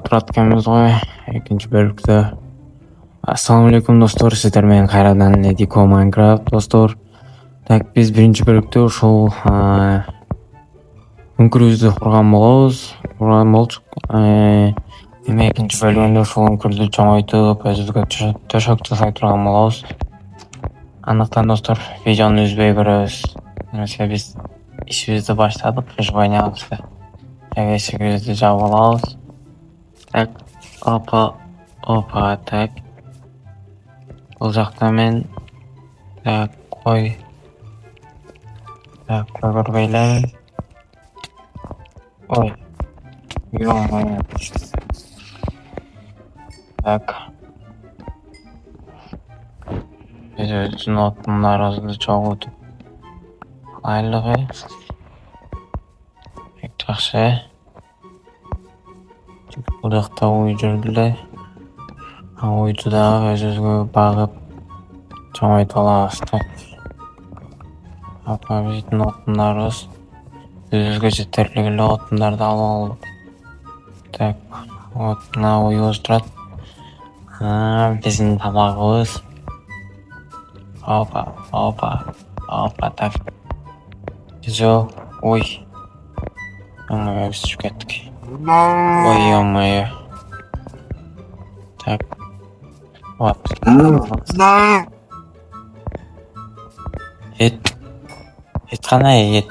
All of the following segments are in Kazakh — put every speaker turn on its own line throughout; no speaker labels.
Turат ekенбиз ғой. Экинчи бөлүктө. Ассаламу алейкум достор, сиздер менен кайрадан Эдико Майнкрафт достор. Так, биз биринчи бөлүктө ушул үңкүрүбүздү курган болчук. Эми экинчи бөлүгүндө ушул үңкүрдү чоңойтуп, өзүбүзгө төшөк жасай турган болобуз. Андыктан достор, видеону үзбөй көрөбүз. Эмесе биз ишибизди баштадык, жыбайнабызды. Эшигибизди жаап алабыз. Так, опа, так. Бул жакта мен так кой. Так, көрбөйлөр. Ой. Ё-моё. Так. Биз өзүбүздүн отундарыбызды чогултуп алайлык. Жакшы. Бул жакта ой жүрдү эле. Ойду дагы өзүбүзгө багып чоңойтуп алабыз. Апа биздин отундарыбыз өзүбүзгө жетерлик эле отундарды алып алдык. Так, вот мына ойубуз турат. Биздин тамагыбыз. Опа, так. Жо, ой. Ой, biz düşüp kettik. Ой, ё-моё. Так. Вот. Ет кана ет.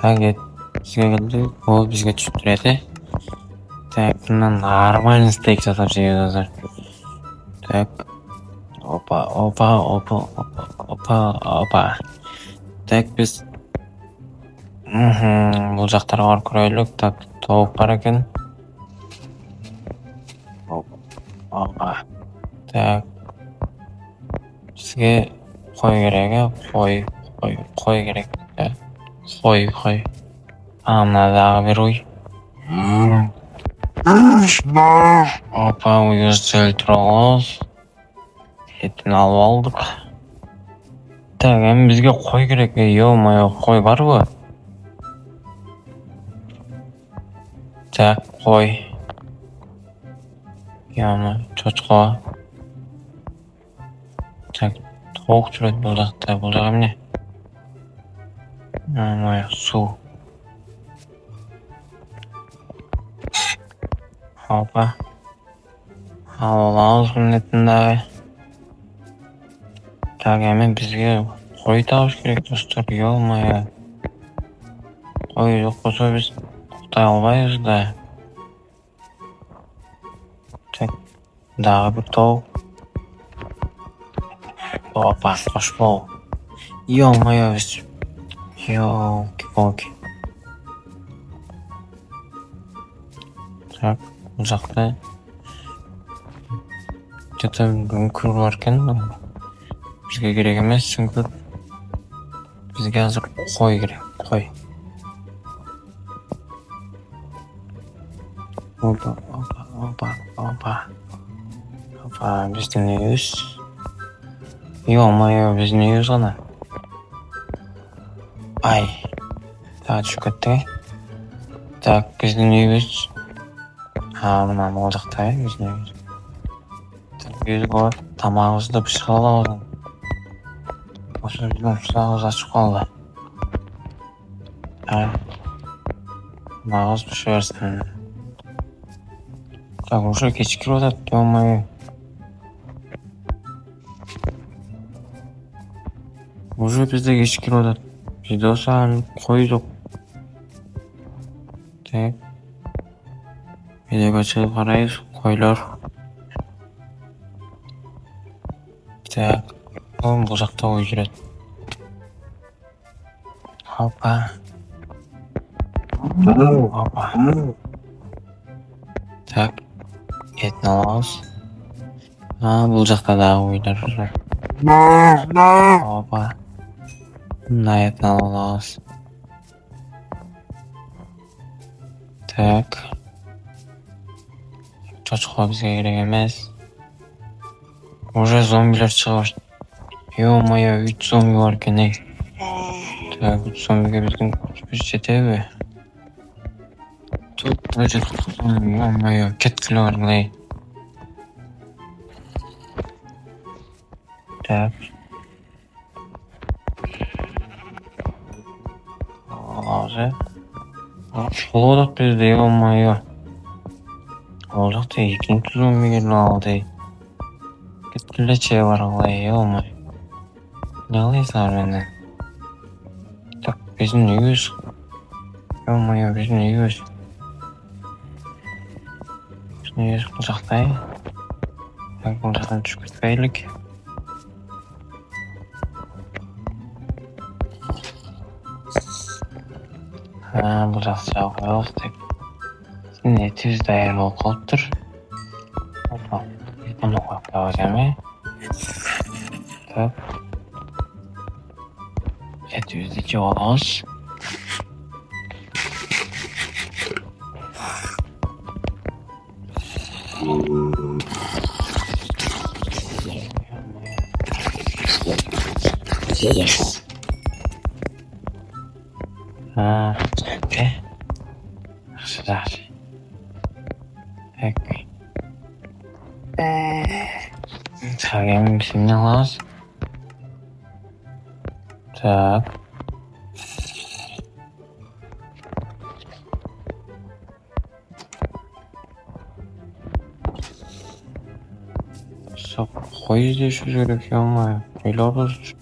Так, ет. Бизге келди. Ол бизге түшүп турат. Так, мындан нормальный стейк жасап жейбиз. Так. Опа. Так, биз бул жактарга барып көрөлүк. Так, тоок бар экен. Опа. Так. Бизге кой керек, кой керек. Кой. Мына дагы бир уй. Опа, уйубузду өлтүрүп алабыз. Этин алып алдык. Так, эми бизге кой керек. Ё-моё, кой барбы? Так, кой. Ё-моё, чочко. Так, тоок жүрөт бул жакта. Бул жак эмне? Ё-моё, суу. Опа. Алып алабыз мунун этин дагы. Так, эми бизге кой табыш керек достор. Ё-моё. Кой жок болсо биз туктай албайбыз да. Так, дагы бир тоок. Опа, кошпол. Ё-моё, биз. Ёлки-палки. Так, бул жакта где-то үңкүр бар экен. Бизге керек эмес үңкүр. Бизге азыр кой керек, кой. Опа, биздин үйүбүз. Ё-моё, биздин үйүбүз гана. Ай. Так, түшүп кетти. Так, биздин үйүбүз. Мына бул жакта биздин үйүбүз. Үйүбүзгө тамагыбызды бышырып алабыз. Ошо биздин ушугабыз ачып калды. Тамагыбыз бышып берсин. Так, уже кечикирип атат. Ё-моё. Уже бизде кечикирип атат. Бизде болсо кой жок. Так. Видеого чыгып карайбыз. Койлор. Так. Бул жакта ой жүрөт. Опа. Так. Этин алабыз. Бул жакта дагы ойлор жүрөт. Опа. Мына этин алып алабыз. Так. Чочко бизге керек эмес. Уже зомбилер чыга баштады. Ё-моё, 3 зомби бар экен. Так, 3 зомбиге биздин күчүбүз жетеби? Öyle olmuyor. Ketkiler. Так. Ağzı. Şoloduk bizde olmuyor. Olacak da ikinci tuzun bir gün aldı. Gittiler şey var Allah'ı olmuyor. Ne alıyorsun benden? Tak bizim yüz. Olmuyor bizim yüz. Bizim yüz olacak da. Tak olacaktan çıkırtmaylık. Ha olacak sağ ol. Şimdi tüz değerli okuttır. Hoppa. Bunu koyacağım. Tak. 702 olmaz. Yes. Ha, be. Güzel. Peki. Tabii şimdi ne var? Tak. Sok koyu deşiz gerek ama öyle olur.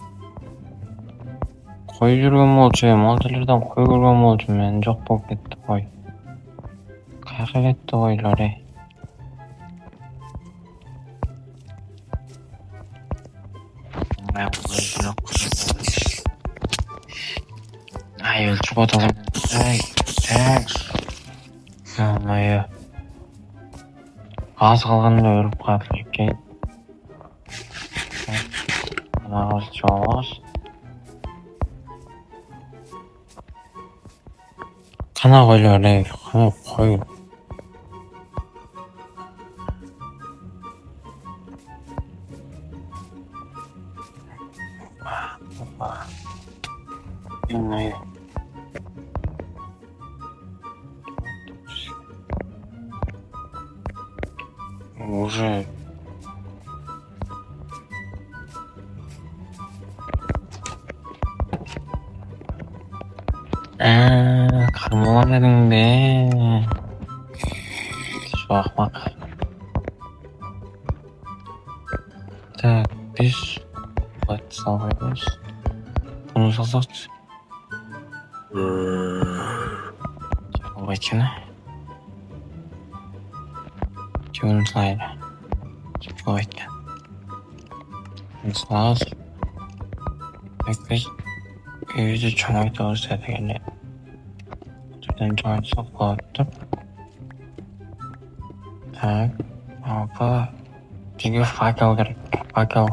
Koyu жүрген болчу, малдылардан koyu көргөн болчу мен жок болуп кетти кой. Кайра кетти койлор Ай өлчүп аталган. Так. Амая. Аз калганда өлүп калып экен. Нагыз чоос. Кана койлор кана кой. Амая. Уже кармалам дедиңби? Şu ahmak. Так, biz salıyoruz. Bunu salsak. Bakın. Çoğun sayıda. Bakın. Sağ biz yüzü çoğun doğru sevdiğini. Türden çoğun soklattım. Так, apa? Tiga fakal gerek. Fakal.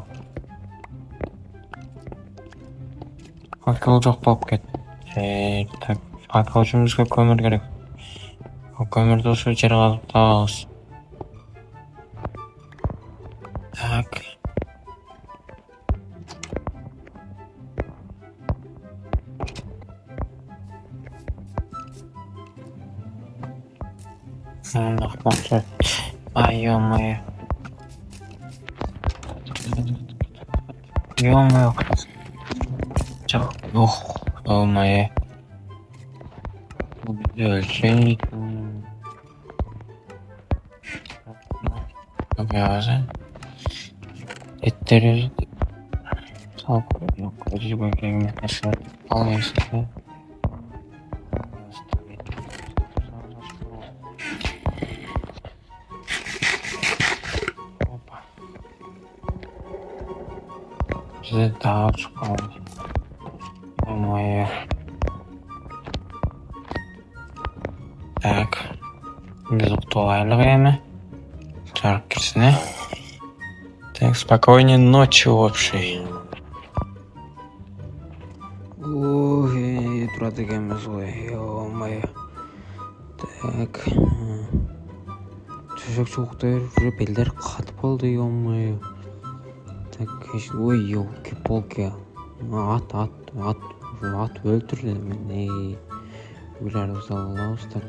Fakal çok pop ket. Tak. Fakal üçümüzge kömür gerek. O kömürde olsa içeri kalıp dağılız. Tak. Bakmak. Ay olmuyor. Olmuyor. Çok yok. Olmuyor. Bu bir ölçü. Yapıyoruz. Etleri sağ yok. Acı bölgenin mesela almayız. Size daha çok aldı. Olmuyor. Так. Безуктуальные. Так, кисне. Так, спокойной ночи, общий. Ой, тұрады екенбіз ғой, ой-ой. Так. Төсек суықтар, жүріп белдер қатып қалды, ой-ой. Так, ой, елки-полки. Ат өлтірді мен, Өлер ұзалауыз, так.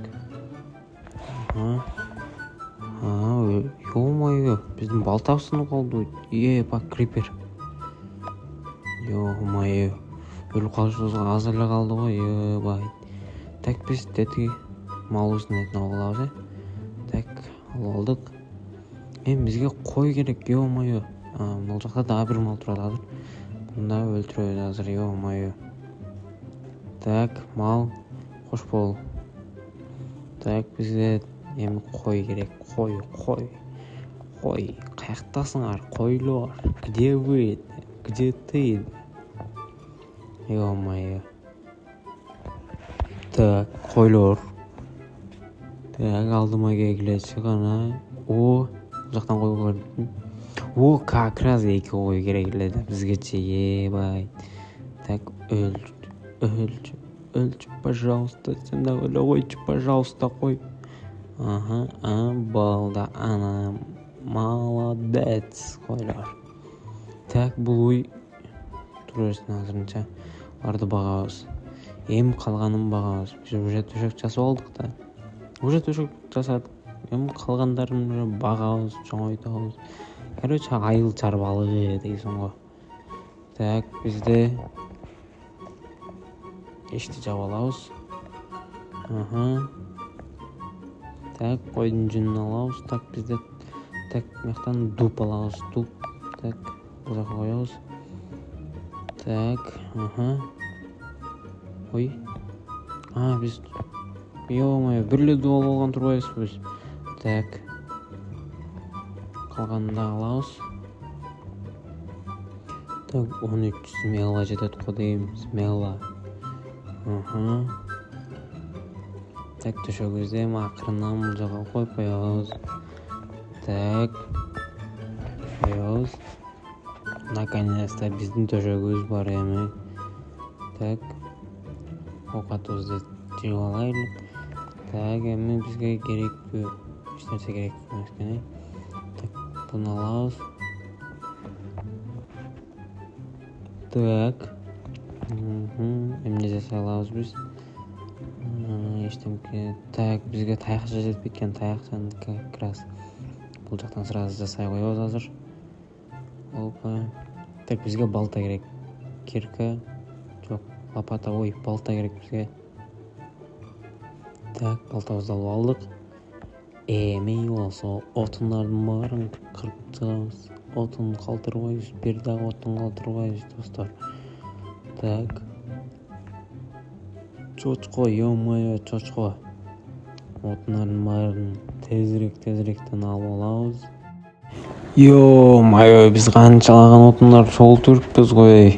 Ё-моё, биздин балта сынып калды. Бак крипер. Ё-моё. Өлүп калышыбызга аз эле калды го. Ебай. Так биз тетиги малыбыздын этин алып алабыз, Так, алып алдык. Эми бизге кой керек, ё-моё. Бул жакта дагы бир мал турат азыр. Муну да өлтүрөбүз азыр, ё-моё. Так, мал, кош бол. Так, бизге эми кой керек. Кой. Каяктасыңар, койлор? Где вы? Где ты? Ё-моё. Так, койлор. Так, алдыма келгиле чыгана. Бул жактан кой көрдүм. Как раз 2 кой керек эле да бизгечи, ебай. Так, өлчү, пожалуйста. Сен да өлө койчу, пожалуйста, кой. Балда, ана, молодец, койлор. Так, бул уй турбайсың азырынча. Аларды багабыз. Эми калганын багабыз. Биз уже төшөк жасап алдык да. Эми калгандарын уже багабыз, чоңойтабыз. Короче, айыл-чар балыгы дейсиң го. Так, бизде эшти жаап алабыз. Так, койдун жүнүн алабыз. Так, бизде мыяктан дуп алабыз. Так, бул жака коебуз. Так, Ой. Биз ё-моё, бир эле дуп алып алган турбайбызбы биз? Так. Калганын да алабыз. Так, 13 смела жетет го дейм. Смела. Так, төшөгүбүздү эми акырынан бул жака коюп коебуз. Так. Коебуз. Наконец-то биздин төшөгүбүз бар эми. Так. Окатыбызды жыгып алайлы. Так, эми бизге керектүү эч нерсе керек эмес экен. Так, буну алабыз. Так. Эмне жасай алабыз биз? Эчтемке. Так, бизге таякча жетпей экен. Таякчаны как раз бул жактан сразу жасай коебуз азыр. Опа. Так, бизге балта керек. Кирка. Жок, лопата, балта керек бизге. Так, балтабызды алып алдык. Эми болсо отундардын баарын кырып чыгабыз. Отун калтырбайбыз, бир дагы отун калтырбайбыз, достор. Так. Чочко, ё-моё, чочко. Отундардын баарын тезирээктен алып алабыз. Ё-моё, биз канчалаган отундар чогултуп го.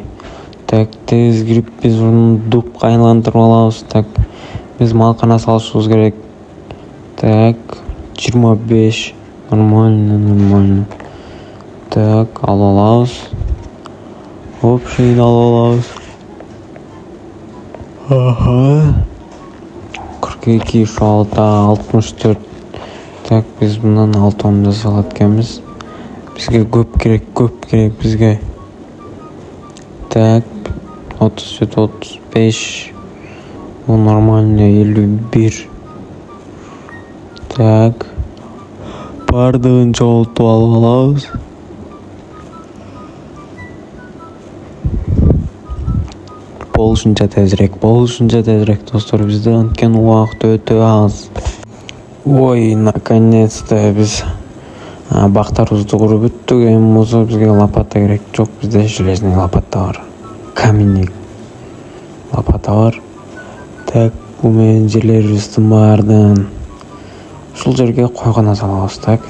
Так, тез кирип биз муну дупка айлантырып алабыз. Так, биз малкана салышыбыз керек. Так, 25. Нормально. Так, алып алабыз. Общийди алып алабыз. 42, şu 64. Так, биз мындан 6 жасай алат экенбиз. Бизге көп керек бизге. Так, 37, 35. Bu нормально, 51. Так. Бардығын çoğultup алып алабыз. Болушунча тезирээк, достор, бизде анткени убакыт өтө аз. Ой, наконец-то биз бактарыбызды куруп бүттүк. Эми болсо бизге лопата керек. Жок, бизде железный лопата бар. Каменный лопата бар. Так, бу менен жерлерибиздин баардыгын ушул жерге койгоно салабыз. Так.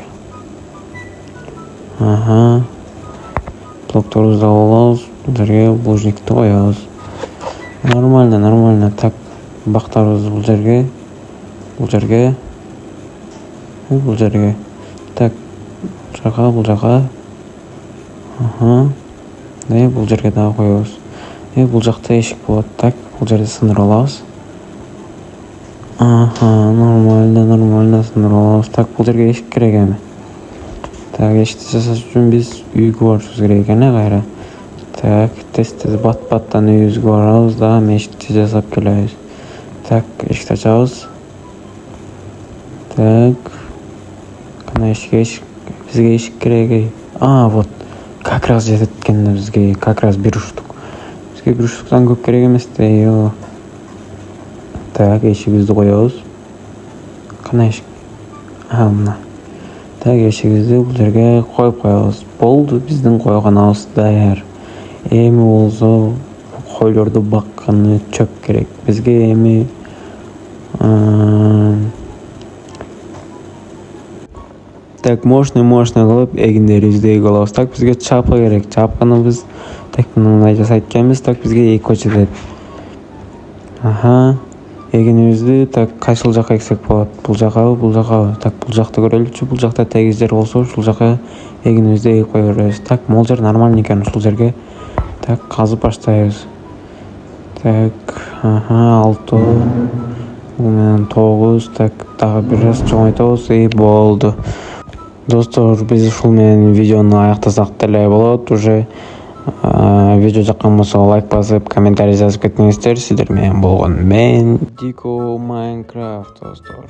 Блокторубузду алып алабыз. Бул жерге булыжникти коебуз. Нормально. Так, бактарыбызды бул жерге. Так, бул жака. Бул жерге дагы коебуз. Бул жакта эшик болот. Так, бул жерди сындырып алабыз. Нормально сындырып алабыз. Так, бул жерге эшик керек эми. Так, эшикти жасаш үчүн биз үйгө барышыбыз керек экен, кайра. Так, тез бат-баттан үйүбүзгө барабыз да эшикти жасап келебиз. Так, эшикти ачабыз. Так. Кана бизге ешик керек. Вот. Как раз жетет экен бизге. Как раз бир уштук. Бизге бир уштуктан көп керек эмес да. Так, эшигибизди коебуз. Кана эшик? Мына. Так, эшигибизди бул жерге коюп коебуз. Болду, биздин койгонубуз даяр. Эми болсо койлорду бакканы чөп керек. Бизге эми так мощный кылып эгиндерибизди эгип алабыз. Так, бизге чапа керек. Чапканы биз так мындай жасайт экенбиз. Так, бизге 2 жетет. Эгинибизди так кайсыл жака эксек болот? Бул жакабы, бул жакабы? Так, бул жакты көрөлүчү. Бул жакта тегиз жер болсо, ушул жака эгинибизди эгип кое беребиз. Так, могул жер нормально экен. Ушул жерге так казып баштайбыз. Так, 6. Бул менен 9. Так, дагы бир аз чоңойтобуз. Болду. Достор, биз ушул менен видеону аяктасак деле болот. Уже видео жаккан болсо лайк басып, комментарий жазып кетиңиздер. Сиздер менен болгон мен Дико Майнкрафт, достор.